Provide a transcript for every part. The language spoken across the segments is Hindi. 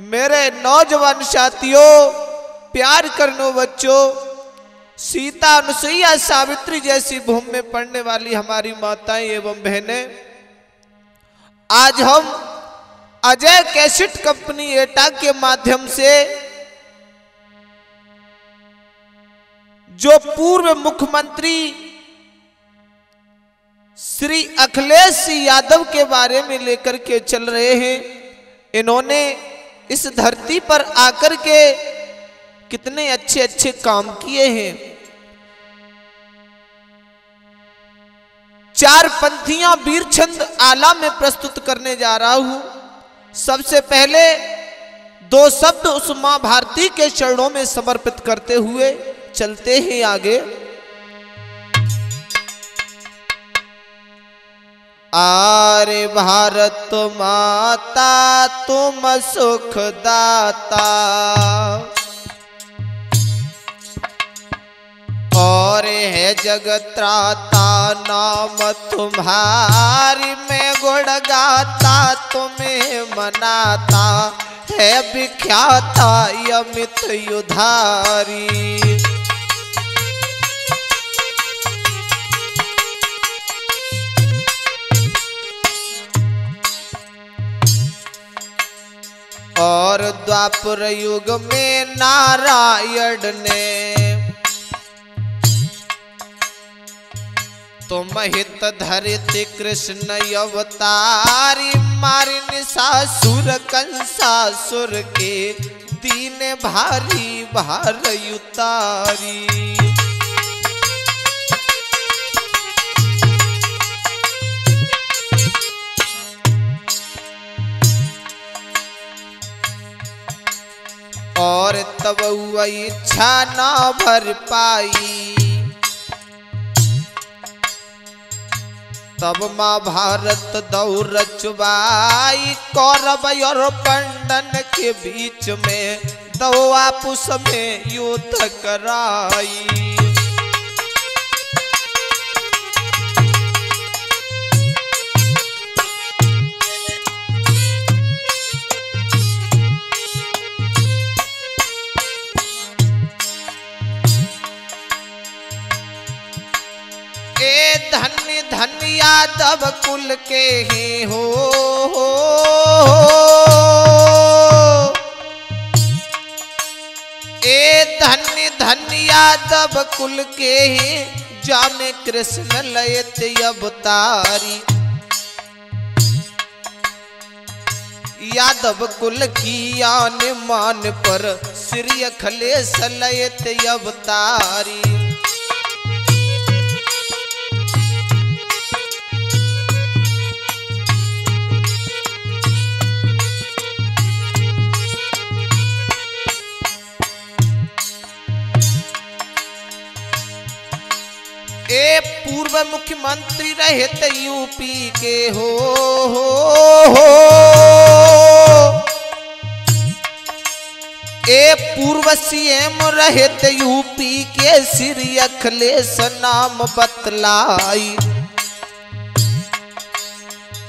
मेरे नौजवान साथियों, प्यार करनो बच्चों, सीता अनुसुईया सावित्री जैसी भूमि में पढ़ने वाली हमारी माताएं एवं बहनें, आज हम अजय कैसेट कंपनी एटा के माध्यम से जो पूर्व मुख्यमंत्री श्री अखिलेश यादव के बारे में लेकर के चल रहे हैं। इन्होंने इस धरती पर आकर के कितने अच्छे अच्छे काम किए हैं। चार पंक्तियां वीरचंद आला में प्रस्तुत करने जा रहा हूं। सबसे पहले दो शब्द उस मां भारती के चरणों में समर्पित करते हुए चलते हैं आगे। आरे भारत माता तुम सुख दाता, और है जगत त्राता नाम तुम्हारी, मैं गुण गाता तुम्हें मनाता, है विख्याता यमित युधारी। और द्वापर युग में नारायण ने तुम हित धरित कृष्ण अवतारी, मारी निशासुर कंसासुर के दीन भारी भार उतारी। और तब वह इच्छा ना भर पाई, तब मां भारत दौड़ रचवाई, कौरव और पंडन के बीच में दो आपस में युद्ध कराई। धन्य धन्य यादव कुल के ही हो, ए धन्य धन्य यादव कुल के ही, जामे कृष्ण लयत अवतारी। यादव कुल की आन मान पर श्री अखिलेश लयत अवतारी। ए पूर्व मुख्यमंत्री रहे थे यूपी के हो, ए पूर्व सीएम रहे थे यूपी के श्री अखिलेश नाम बतलाई,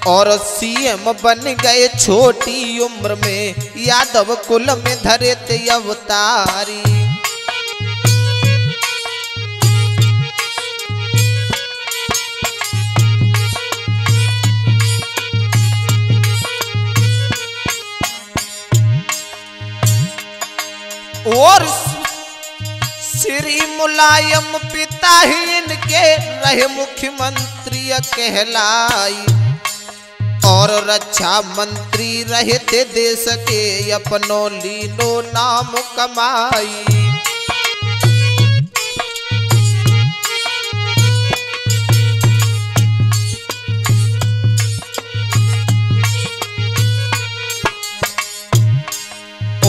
और सीएम बन गए छोटी उम्र में, यादव कुल में धरे थे अवतारी। और श्री मुलायम पिता ही इनके रहे मुख्यमंत्री कहलाई, और रक्षा मंत्री रहे थे देश के अपनों लीनो नाम कमाई।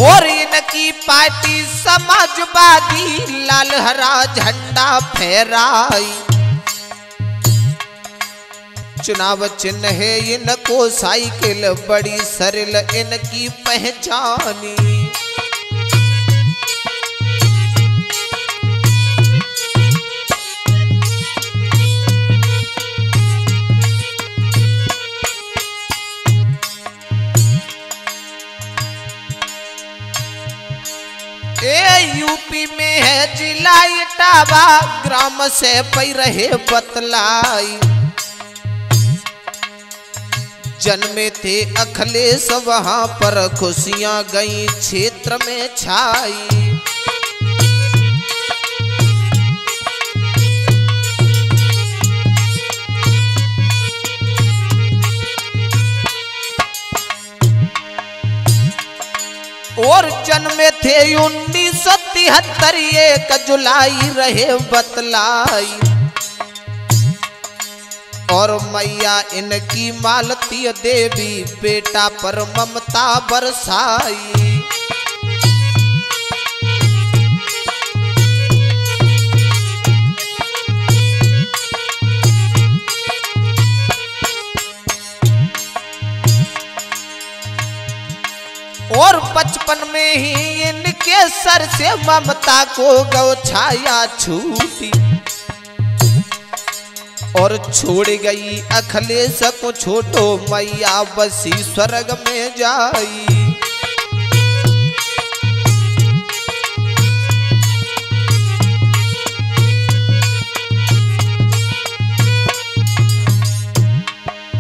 और इनकी पार्टी समाजवादी लाल हरा झंडा फहराई, चुनाव चिन्ह है इनको साइकिल, बड़ी सरल इनकी पहचानी। ए यूपी में है जिला इटावा, ग्राम से पै रहे बतलाई। जन्मे थे अखिलेश वहां पर खुशियां गई क्षेत्र में छाई। और जन्मे थे 1973 1 जुलाई रहे बतलाई। और मैया इनकी मालती देवी बेटा पर ममता बरसाई। और बचपन में ही इनके सर से ममता को गौ छाया छूटी। और छोड़ गई अखिलेश को छोटो मैया बसी स्वर्ग में जाई।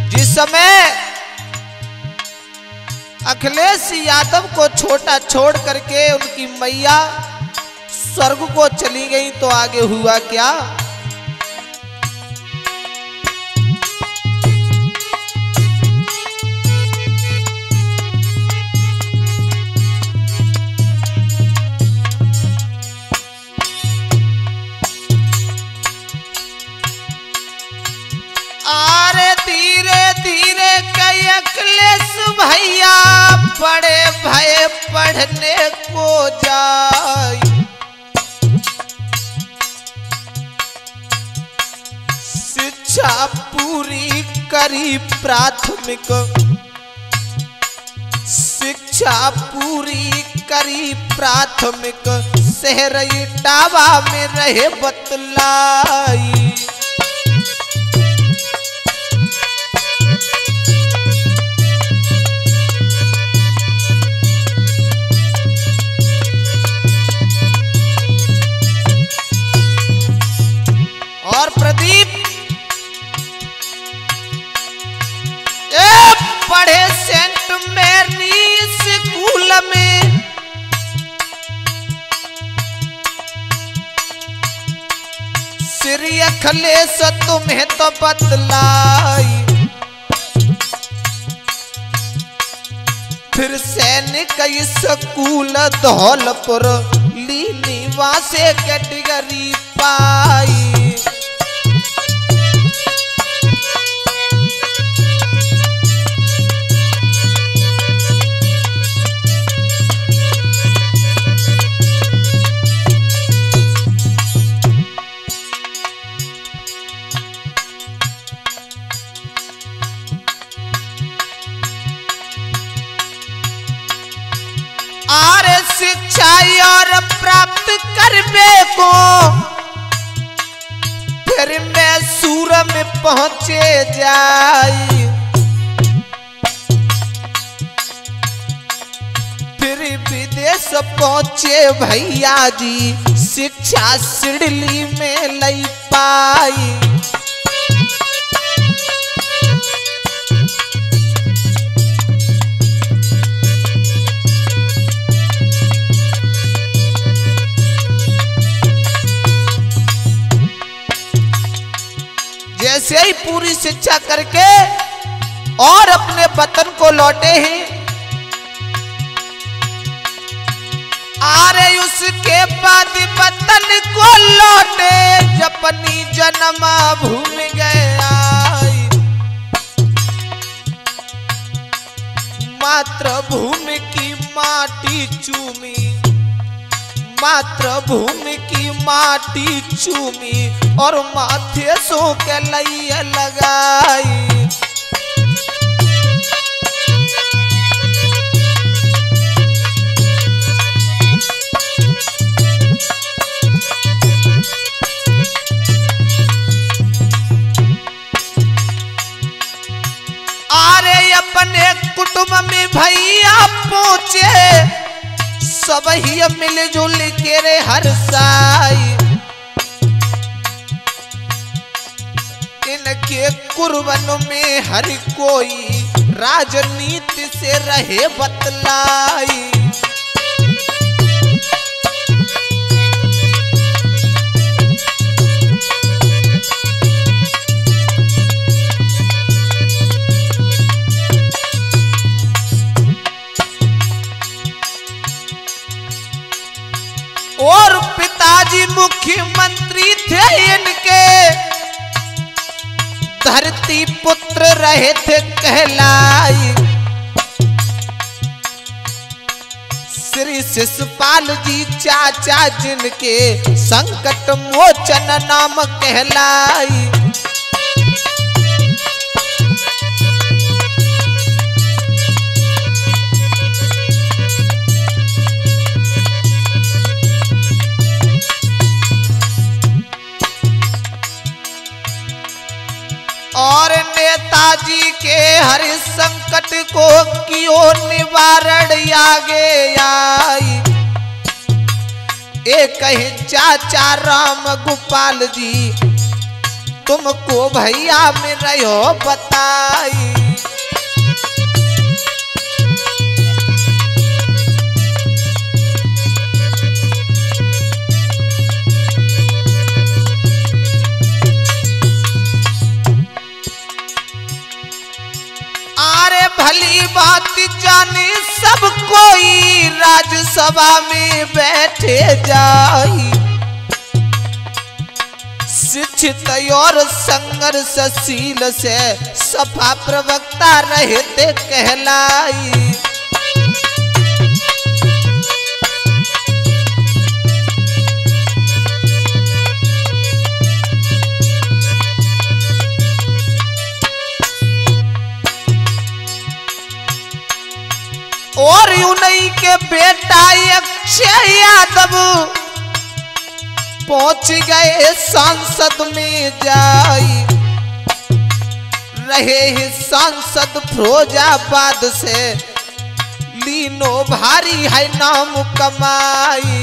जिस समय अखिलेश यादव को छोटा छोड़ करके उनकी मैया स्वर्ग को चली गई तो आगे हुआ क्या? अखिलेश भैया बड़े भय पढ़ने को जाई। शिक्षा पूरी करी प्राथमिक, शिक्षा पूरी करी प्राथमिक, शहर इटावा में रहे बतलाई। और प्रदीप पढ़े सेंट मैरी स्कूल में। श्री अखिलेश तुम्हें तो बतलाई। फिर सैनिक स्कूल धौलपुर लीलीवा से कैटेगरी पाई। आरे शिक्षा और प्राप्त करबे को फिर मैं सूर में पहुंचे जाई। फिर विदेश पहुंचे भैया जी, शिक्षा सिडली में लई पाई। जैसे ही पूरी शिक्षा करके और अपने वतन को लौटे हैं, आरे उसके बाद वतन को लौटे अपनी जन्म भूमि गया। मातृभूमि की माटी चूमी, मातृभूमि की माटी चूमी और माथे सो के लइया लगाई। आरे अपने कुटुंब में भैया पहुंचे सब ही मिलजुल के रे हर साई। इनके कुर्बन में हर कोई राजनीति से रहे बतलाई। और पिताजी मुख्यमंत्री थे इनके, धरती पुत्र रहे थे कहलाई। श्री शिशुपाल जी चाचा जिनके संकट मोचन नाम कहलाई। और नेताजी के हर संकट को कियो निवारण आगे आई। एक ही चाचा राम गोपाल जी तुमको भैया में रहो बताई। भली बात जाने सब कोई राज्यसभा में बैठे जाई। शिक्षित और संघर्षशील से सपा प्रवक्ता रहते कहलाई। और उन्हीं के बेटा अक्षय यादव पहुंच गए सांसद में जाई। रहे ही सांसद फिरोजाबाद से लीनो भारी है नाम कमाई।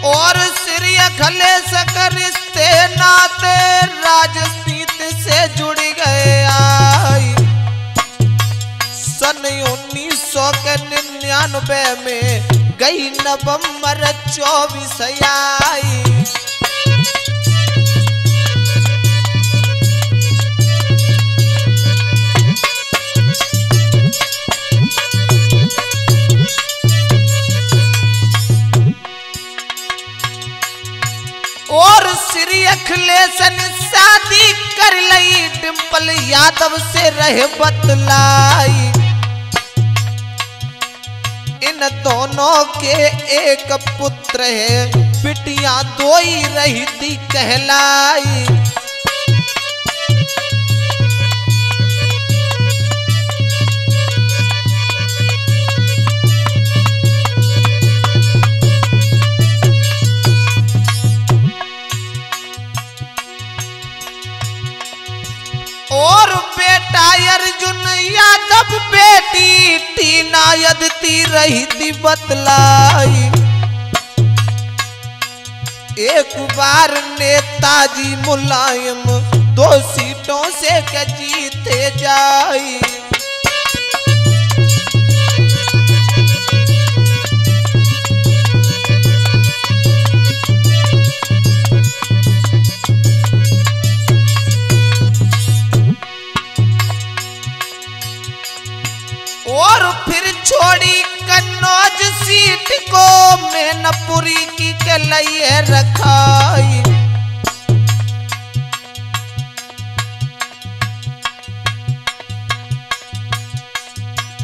और श्री अखिलेश का रिश्ते नाते राजनीति से जुड़ गए आई। सन 1999 में गई नवंबर 24 आई। और श्री अखिलेश ने शादी कर ली डिंपल यादव से रहे बतलाई। इन दोनों के एक पुत्र है, बिटियां दो ही रही थी कहलाई। और बेटा अर्जुन यादव बेटी टीना यदती रही थी बतलाई। एक बार नेताजी मुलायम 2 सीटों से जीते जाई। और फिर छोड़ी कन्नौज सीट को मैनपुरी की के लिए रखाई।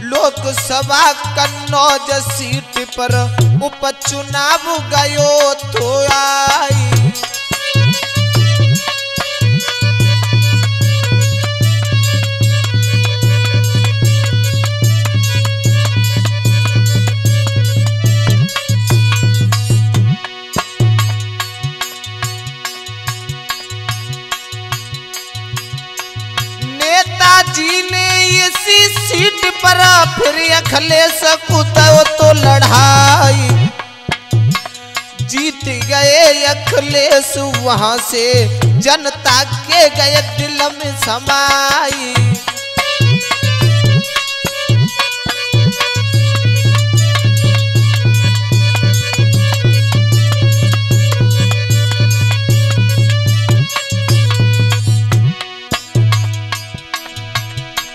लोकसभा कन्नौज सीट पर उपचुनाव गयो तो आई। फिर अखिलेश कुतो तो लड़ाई, जीत गए अखिलेश वहां से जनता के गए दिल में समाई।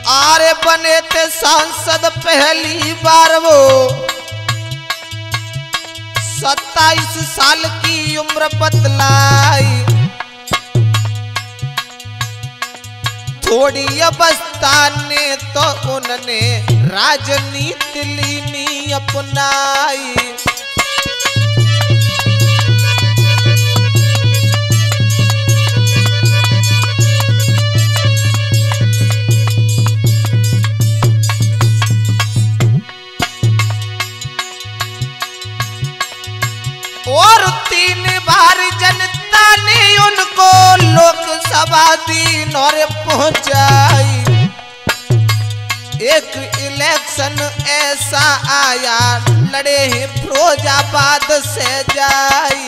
आरे बने थे सांसद पहली बार वो, 27 साल की उम्र बतलाई, थोड़ी अवस्था ने तो उन्होंने राजनीति लीनी अपनाई। और 3 बार जनता ने उनको लोकसभा दी और पहुंचाई। एक इलेक्शन ऐसा आया लड़े ही फिरोजाबाद से जाई।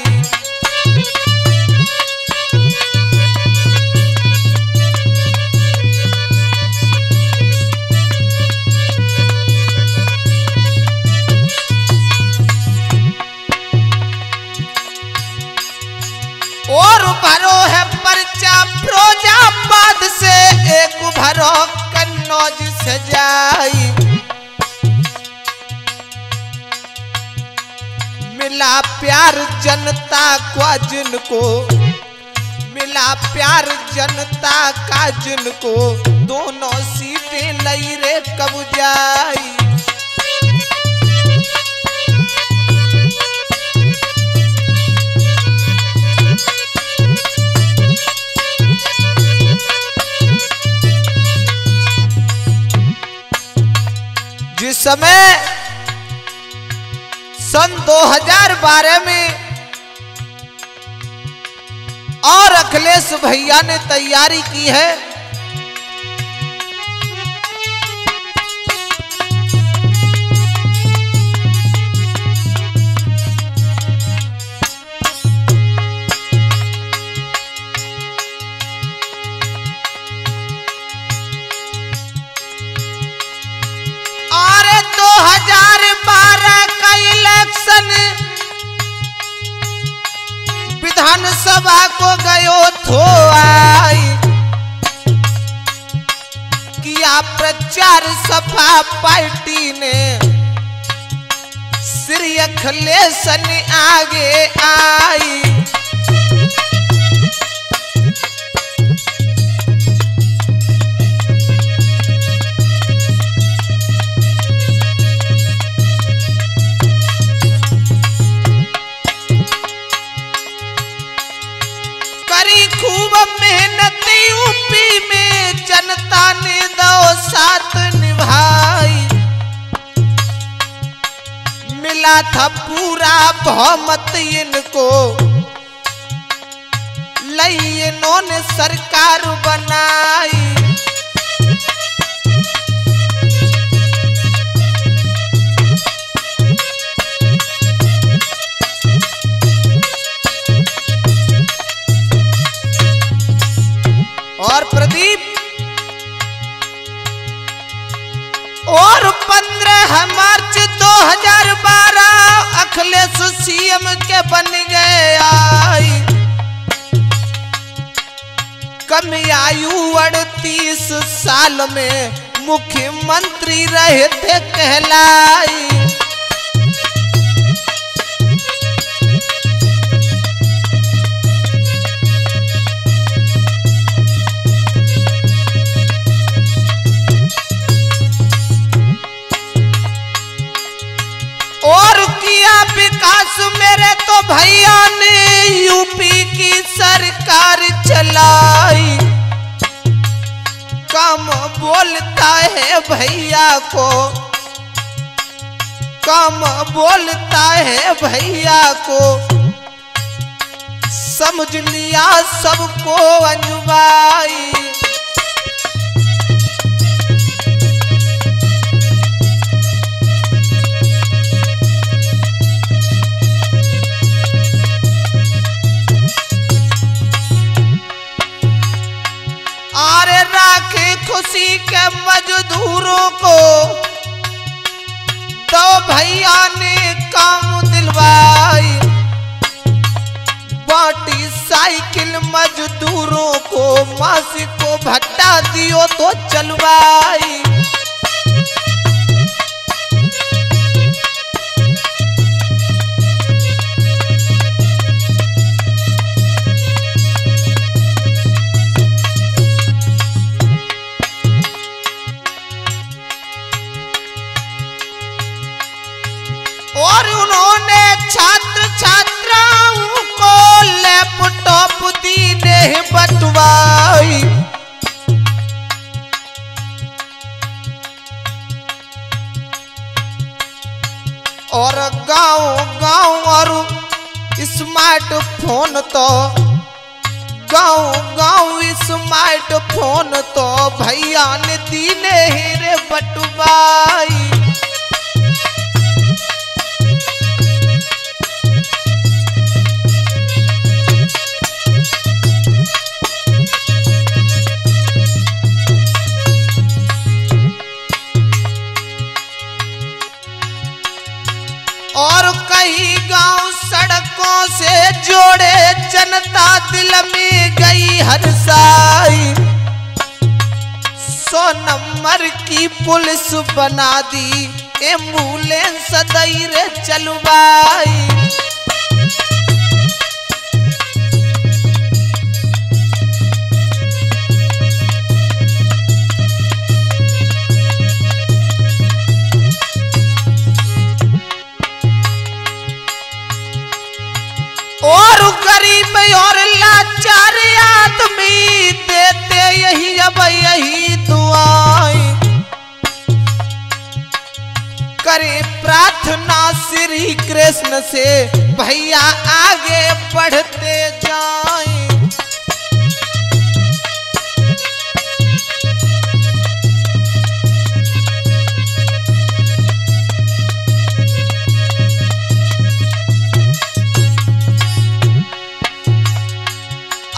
और भरो है पर्चा फिरोजाबाद से, एक भरो कन्नौज से जाई। मिला प्यार जनता का जिनको, मिला प्यार जनता का जिनको, दोनों सीटें लई रे कब जाई। जिस समय सन 2012 में और अखिलेश भैया ने तैयारी की है, और 2012 का इलेक्शन विधानसभा को गयो थो आई, किया प्रचार सपा पार्टी ने, श्री अखिलेश ने आगे आई। खूब मेहनत यूपी में जनता ने 2 साथ निभाई, मिला था पूरा बहुमत इनको, लई इन्होंने सरकार बनाई। और प्रदीप, और 15 मार्च 2012 अखिलेश सीएम के बन गए आई। कम आयु 38 साल में मुख्यमंत्री रहे थे कहलाई। और किया विकास मेरे तो भैया ने यूपी की सरकार चलाई। कम बोलता है भैया को, कम बोलता है भैया को, समझ लिया सबको अंजुबाई। के मजदूरों को तो भैया ने काम दिलवाई, बाटी साइकिल मजदूरों को, मासी को भट्टा दियो तो चलवाई। और उन्होंने छात्र छात्राओं को लैपटॉप दीने बंटवाई। और गांव और स्मार्टफोन तो गांव स्मार्टफोन तो भैया ने दीने रे बंटवाई। और कई गांव सड़कों से जोड़े, जनता दिल में गई हरसाई। 100 नंबर की पुलिस बना दी, एम्बुलेंस दई रे चलवाई। और गरीब और लाचार आदमी देते यही अब यही दुआएं, करे प्रार्थना श्री कृष्ण से भैया आगे बढ़ते जाएं।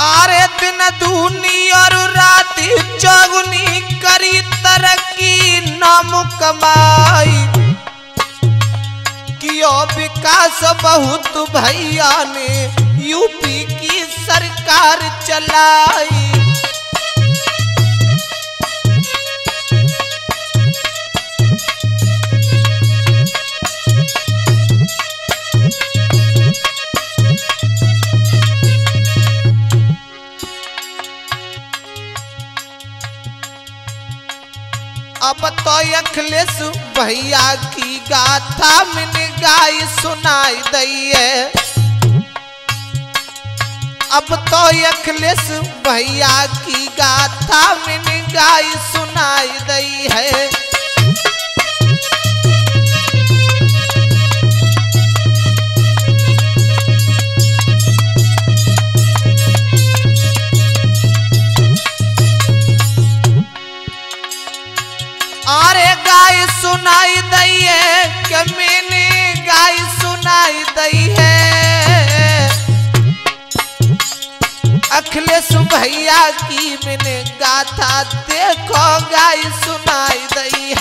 आरे दिन दूनी और रात चौगुनी करी तरक्की नाम कमाई। कियो विकास बहुत भैया ने यूपी की सरकार चलाई। अब तो अखिलेश भैया की गाथा मैंने गाय सुनाई दी है। अब तो अखिलेश भैया की गाथा मैंने गाय सुनाई दी है। अरे गाय सुनाई दी है कि मैंने गाय सुनाई दी है। अखिलेश भैया की मैंने गाथा देखो गाय सुनाई दी